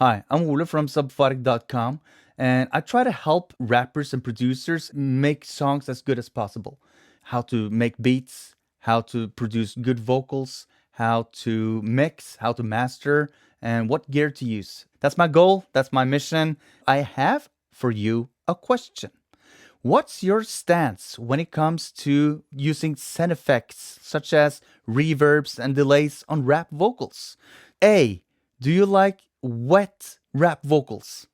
Hi, I'm Ole from subphotic.com, and I try to help rappers and producers make songs as good as possible. How to make beats, how to produce good vocals, how to mix, how to master, and what gear to use. That's my goal, that's my mission. I have for you a question. What's your stance when it comes to using sound effects such as reverbs and delays on rap vocals? A. Do you like wet rap vocals?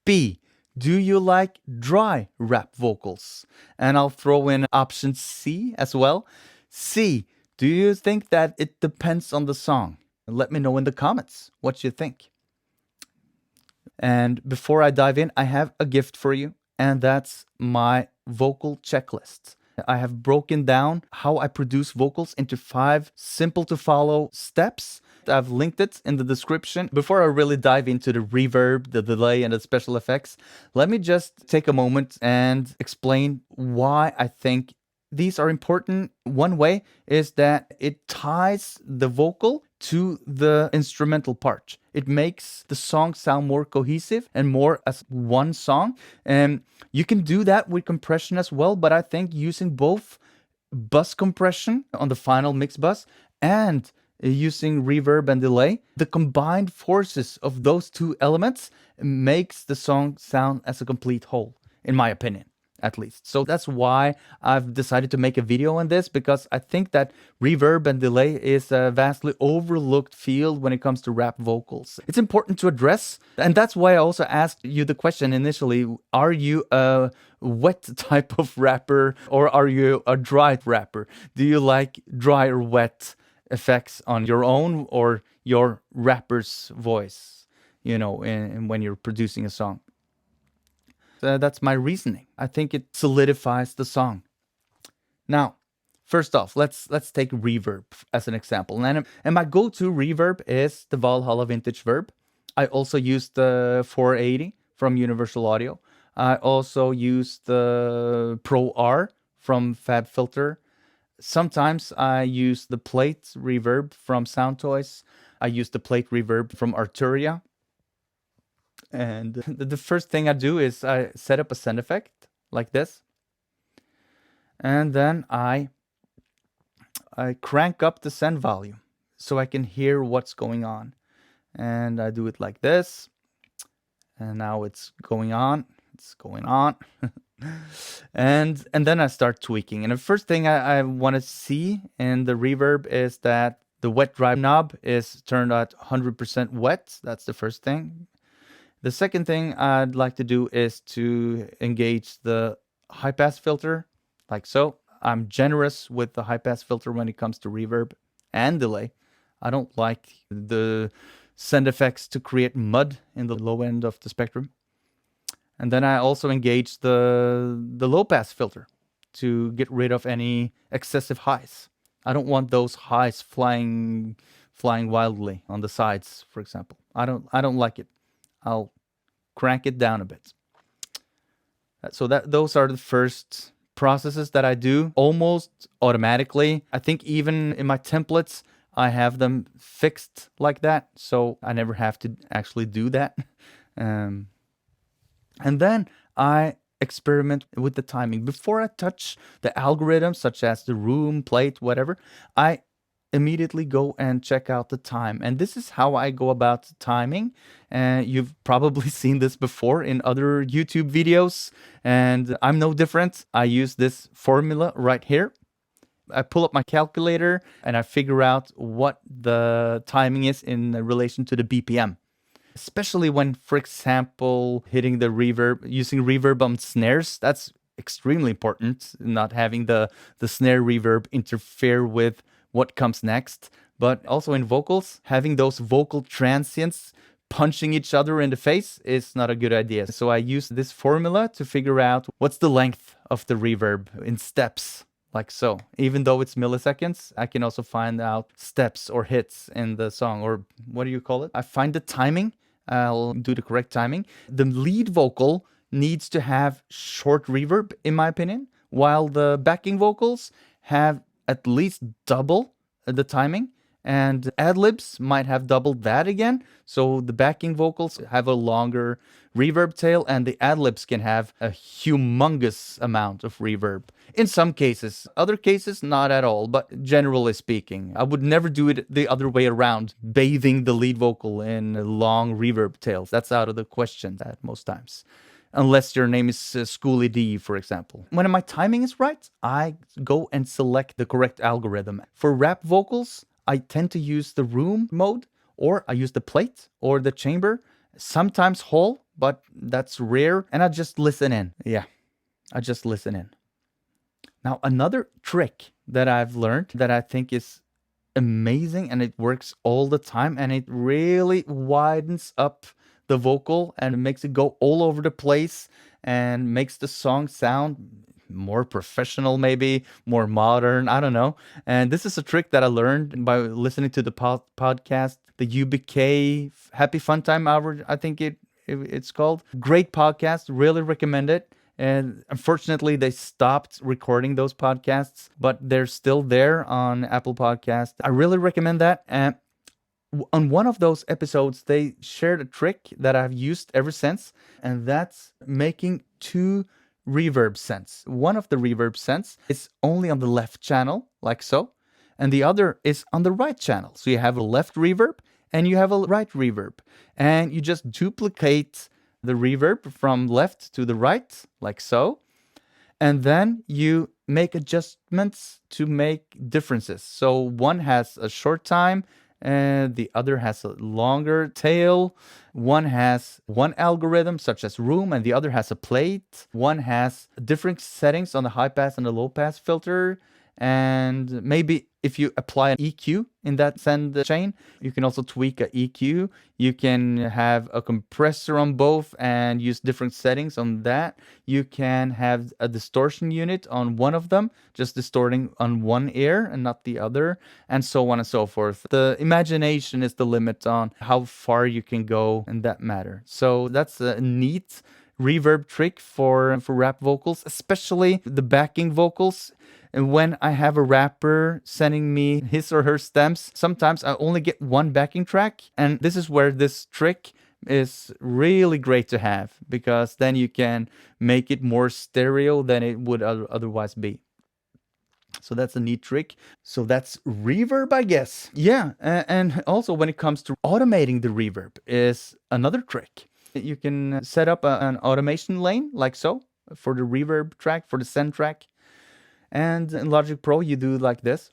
B. Do you like dry rap vocals? And I'll throw in option C as well. C. Do you think that it depends on the song? Let me know in the comments what you think. And before I dive in, I have a gift for you, and that's my vocal checklist. I have broken down how I produce vocals into 5 simple to follow steps. I've linked it in the description. Before I really dive into the reverb, the delay, and the special effects, let me just take a moment and explain why I think these are important. One way is that it ties the vocal to the instrumental part. It makes the song sound more cohesive and more as one song. And you can do that with compression as well, but I think using both bus compression on the final mix bus and using reverb and delay, the combined forces of those two elements makes the song sound as a complete whole, in my opinion, at least. So that's why I've decided to make a video on this, because I think that reverb and delay is a vastly overlooked field when it comes to rap vocals. It's important to address, and that's why I also asked you the question initially, are you a wet type of rapper or are you a dry rapper? Do you like dry or wet effects on your own or your rapper's voice, when you're producing a song? That's my reasoning. I think it solidifies the song. Now, first off, let's take reverb as an example. And my go-to reverb is the Valhalla Vintage Verb. I also use the 480 from Universal Audio. I also use the Pro R from FabFilter. Sometimes I use the plate reverb from Soundtoys. I use the plate reverb from Arturia. And the first thing I do is I set up a sound effect like this. And then I crank up the send volume so I can hear what's going on. And I do it like this. And now it's going on. It's going on. and then I start tweaking. And the first thing I want to see in the reverb is that the wet dry knob is turned at 100% wet. That's the first thing. The second thing I'd like to do is to engage the high pass filter, like so. I'm generous with the high pass filter when it comes to reverb and delay. I don't like the send effects to create mud in the low end of the spectrum. And then I also engage the low pass filter to get rid of any excessive highs. I don't want those highs flying wildly on the sides, for example. I don't like it. I'll crank it down a bit. So those are the first processes that I do almost automatically. I think even in my templates, I have them fixed like that, so I never have to actually do that. And then I experiment with the timing. Before I touch the algorithms, such as the room, plate, whatever, I immediately go and check out the time. And this is how I go about timing. You've probably seen this before in other YouTube videos, and I'm no different. I use this formula right here. I pull up my calculator and I figure out what the timing is in relation to the BPM. Especially when, for example, hitting the reverb, using reverb on snares, that's extremely important, not having the snare reverb interfere with what comes next. But also in vocals, having those vocal transients punching each other in the face is not a good idea. So I use this formula to figure out what's the length of the reverb in steps, like so. Even though it's milliseconds, I can also find out steps or hits in the song, or what do you call it? I find the timing. I'll do the correct timing. The lead vocal needs to have short reverb, in my opinion, while the backing vocals have at least double the timing. And ad-libs might have doubled that again. So the backing vocals have a longer reverb tail, and the ad-libs can have a humongous amount of reverb. In some cases, other cases, not at all, but generally speaking, I would never do it the other way around, bathing the lead vocal in long reverb tails. That's out of the question at most times. Unless your name is Schooly D, for example. When my timing is right, I go and select the correct algorithm. For rap vocals, I tend to use the room mode, or I use the plate or the chamber, sometimes whole, but that's rare, and I just listen in. Yeah, I just listen in. Now, another trick that I've learned that I think is amazing and it works all the time and it really widens up the vocal and makes it go all over the place and makes the song sound more professional, maybe more modern. I don't know. And this is a trick that I learned by listening to the podcast, the UBK Happy Fun Time Hour, I think it's called. Great podcast. Really recommend it. And unfortunately, they stopped recording those podcasts, but they're still there on Apple Podcasts. I really recommend that. And on one of those episodes, they shared a trick that I've used ever since, and that's making two reverb sends. One of the reverb sends is only on the left channel, like so, and the other is on the right channel. So you have a left reverb and you have a right reverb, and you just duplicate the reverb from left to the right, like so. And then you make adjustments to make differences. So one has a short time and the other has a longer tail. One has one algorithm, such as room, and the other has a plate. One has different settings on the high pass and the low pass filter. And maybe if you apply an EQ in that send chain, you can also tweak a EQ. You can have a compressor on both and use different settings on that. You can have a distortion unit on one of them, just distorting on one ear and not the other, and so on and so forth. The imagination is the limit on how far you can go in that matter. So that's a neat reverb trick for rap vocals, especially the backing vocals. And when I have a rapper sending me his or her stems, sometimes I only get one backing track. And this is where this trick is really great to have, because then you can make it more stereo than it would otherwise be. So that's a neat trick. So that's reverb, I guess. Yeah, and also when it comes to automating the reverb is another trick. You can set up an automation lane like so for the reverb track, for the send track. And in Logic Pro, you do like this.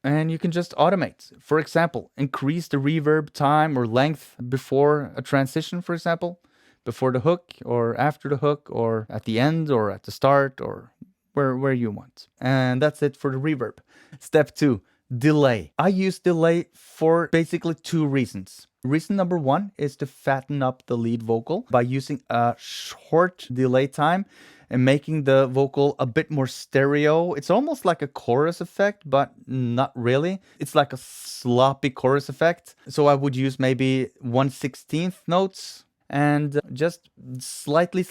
And you can just automate. For example, increase the reverb time or length before a transition, for example, before the hook or after the hook or at the end or at the start or where you want. And that's it for the reverb. Step 2, delay. I use delay for basically two reasons. Reason number one is to fatten up the lead vocal by using a short delay time and making the vocal a bit more stereo. It's almost like a chorus effect, but not really. It's like a sloppy chorus effect. So I would use maybe 1/16 notes and just slightly,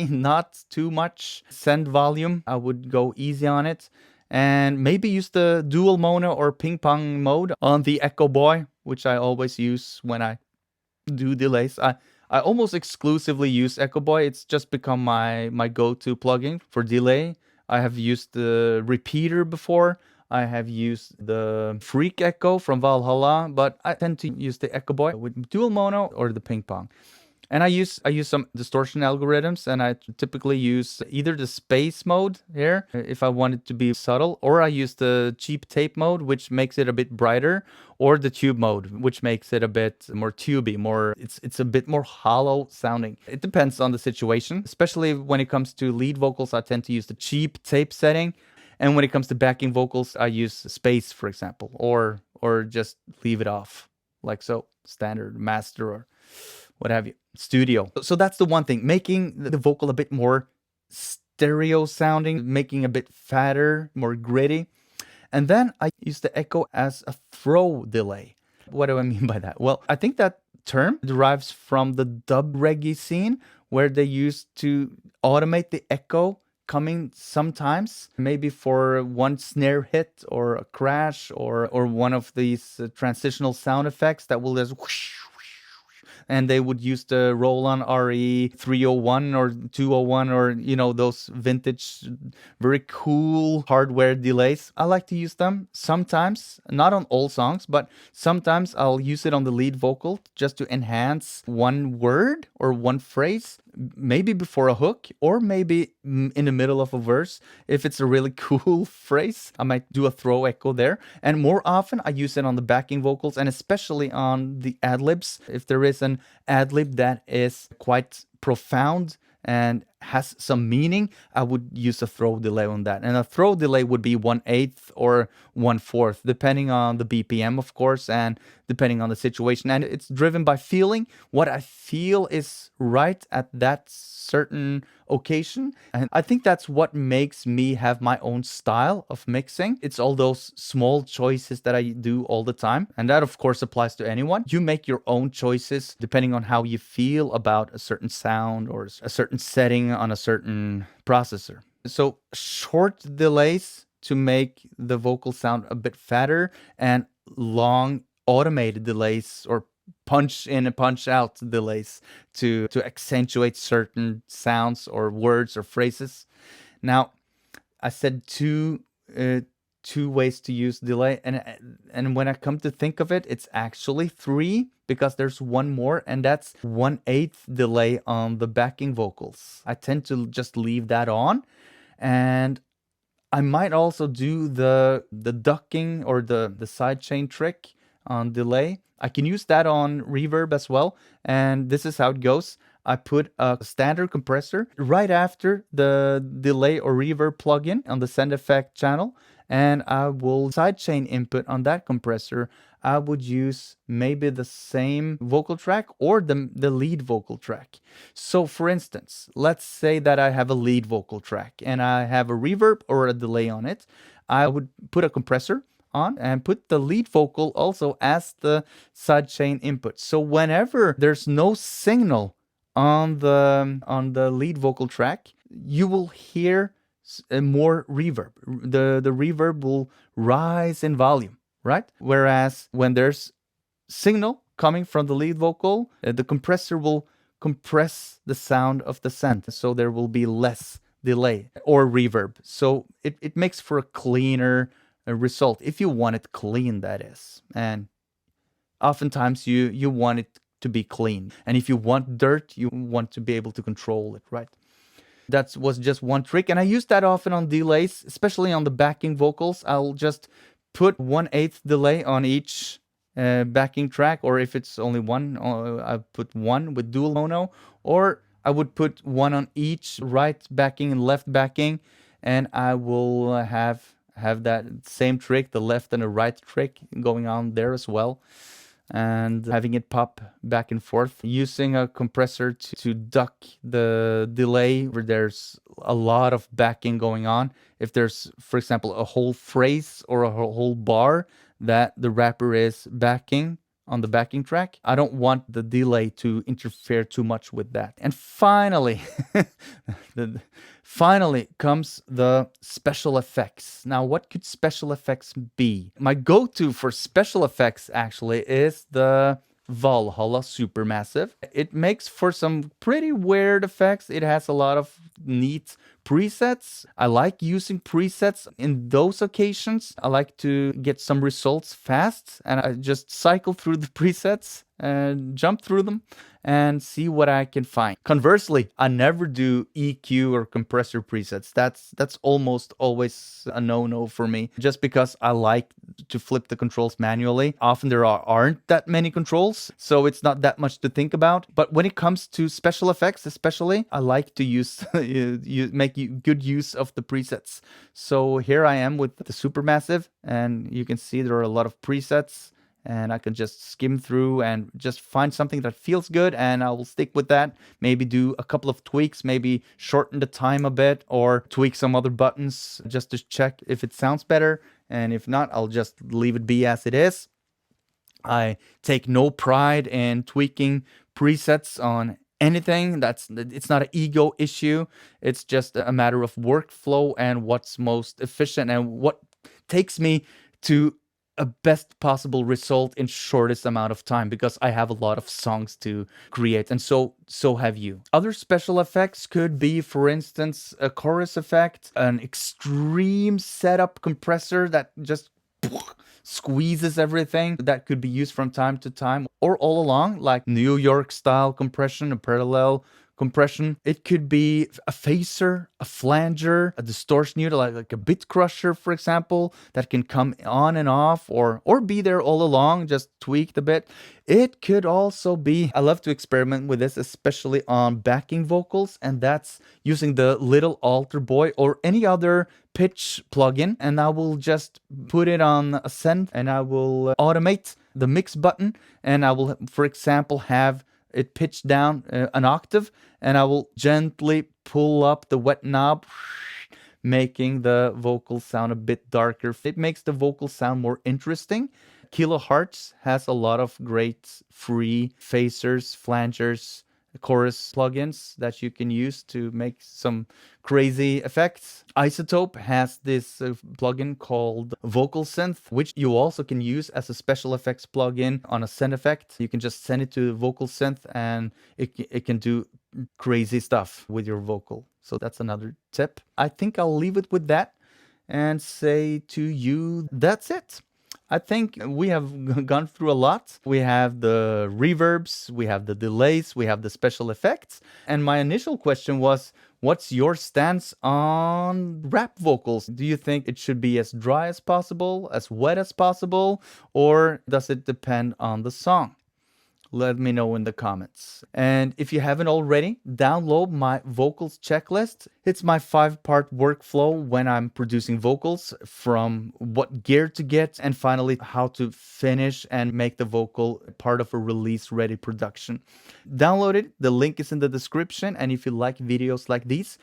not too much send volume. I would go easy on it. And maybe use the dual mono or ping pong mode on the Echo Boy, which I always use when I do delays. I almost exclusively use Echo Boy. It's just become my go-to plugin for delay. I have used the repeater before. I have used the Freak Echo from Valhalla, but I tend to use the Echo Boy with dual mono or the ping pong. And I use some distortion algorithms, and I typically use either the space mode here if I want it to be subtle, or I use the cheap tape mode, which makes it a bit brighter, or the tube mode, which makes it a bit more tubey, it's a bit more hollow sounding. It depends on the situation, especially when it comes to lead vocals. I tend to use the cheap tape setting, and when it comes to backing vocals, I use space, for example, or just leave it off, like so, standard master or what have you, studio. So that's the one thing, making the vocal a bit more stereo sounding, making a bit fatter, more gritty. And then I use the echo as a throw delay. What do I mean by that? Well, I think that term derives from the dub reggae scene, where they used to automate the echo coming sometimes, maybe for one snare hit or a crash or one of these transitional sound effects that will just whoosh, and they would use the Roland RE 301 or 201 or those vintage very cool hardware delays. I like to use them sometimes, not on all songs, but sometimes I'll use it on the lead vocal just to enhance one word or one phrase, maybe before a hook or maybe in the middle of a verse. If it's a really cool phrase, I might do a throw echo there. And more often I use it on the backing vocals and especially on the ad libs. If there is an ad lib that is quite profound and has some meaning, I would use a throw delay on that. And a throw delay would be 1/8 or 1/4, depending on the BPM, of course, and depending on the situation. And it's driven by feeling, what I feel is right at that certain occasion. And I think that's what makes me have my own style of mixing. It's all those small choices that I do all the time. And that, of course, applies to anyone. You make your own choices depending on how you feel about a certain sound or a certain setting on a certain processor. So short delays to make the vocal sound a bit fatter, and long automated delays or punch in and punch out delays to accentuate certain sounds or words or phrases. Now, I said two ways to use delay, and when I come to think of it, it's actually three, because there's one more, and that's 1/8 delay on the backing vocals. I tend to just leave that on, and I might also do the ducking or the sidechain trick on delay. I can use that on reverb as well, and this is how it goes. I put a standard compressor right after the delay or reverb plugin on the send effect channel, and I will sidechain input on that compressor. I would use maybe the same vocal track or the lead vocal track. So for instance, let's say that I have a lead vocal track and I have a reverb or a delay on it. I would put a compressor on and put the lead vocal also as the sidechain input. So whenever there's no signal on the lead vocal track, you will hear more reverb. The reverb will rise in volume, right? Whereas when there's signal coming from the lead vocal, the compressor will compress the sound of the send, so there will be less delay or reverb. So it makes for a cleaner result, if you want it clean, that is. And oftentimes you want it to be clean. And if you want dirt, you want to be able to control it, right? That was just one trick, and I use that often on delays, especially on the backing vocals. I'll just put 1/8 delay on each backing track, or if it's only one, I put one with dual mono, or I would put one on each right backing and left backing, and I will have that same trick, the left and the right trick going on there as well, and having it pop back and forth, using a compressor to duck the delay where there's a lot of backing going on. If there's, for example, a whole phrase or a whole bar that the rapper is backing on the backing track, I don't want the delay to interfere too much with that. And finally, finally comes the special effects. Now, what could special effects be? My go-to for special effects actually is the Valhalla Supermassive. It makes for some pretty weird effects. It has a lot of neat presets. I like using presets in those occasions. I like to get some results fast, and I just cycle through the presets and jump through them and see what I can find. Conversely, I never do EQ or compressor presets. That's almost always a no-no for me, just because I like to flip the controls manually. Often there aren't that many controls, so it's not that much to think about. But when it comes to special effects especially, I like to use make good use of the presets. So here I am with the Supermassive, and you can see there are a lot of presets, and I can just skim through and just find something that feels good, and I will stick with that. Maybe do a couple of tweaks, maybe shorten the time a bit or tweak some other buttons just to check if it sounds better. And if not, I'll just leave it be as it is. I take no pride in tweaking presets on anything. It's not an ego issue. It's just a matter of workflow and what's most efficient and what takes me to a best possible result in shortest amount of time, because I have a lot of songs to create, and so have you. Other special effects could be, for instance, a chorus effect, an extreme setup compressor that just squeezes everything. That could be used from time to time or all along, like New York style compression, a parallel compression. It could be a phaser, a flanger, a distortion unit, like a bit crusher, for example, that can come on and off, or be there all along, just tweaked a bit. It could also be, I love to experiment with this, especially on backing vocals, and that's using the little alter boy or any other pitch plugin, and I will just put it on a send, and I will automate the mix button, and I will, for example, have it pitched down an octave, and I will gently pull up the wet knob, making the vocal sound a bit darker. It makes the vocal sound more interesting. Kilohertz has a lot of great free phasers, flangers, chorus plugins that you can use to make some crazy effects. Isotope has this plugin called Vocal Synth, which you also can use as a special effects plugin on a send effect. You can just send it to Vocal Synth and it can do crazy stuff with your vocal. So that's another tip. I think I'll leave it with that and say to you, that's it. I think we have gone through a lot. We have the reverbs, we have the delays, we have the special effects. And my initial question was, what's your stance on rap vocals? Do you think it should be as dry as possible, as wet as possible, or does it depend on the song? Let me know in the comments. And if you haven't already, download my vocals checklist. It's my 5-part workflow when I'm producing vocals, from what gear to get, and finally how to finish and make the vocal part of a release-ready production. Download it. The link is in the description. And if you like videos like these,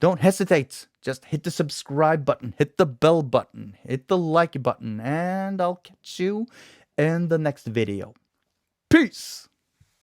don't hesitate. Just hit the subscribe button, hit the bell button, hit the like button, and I'll catch you in the next video. Peace!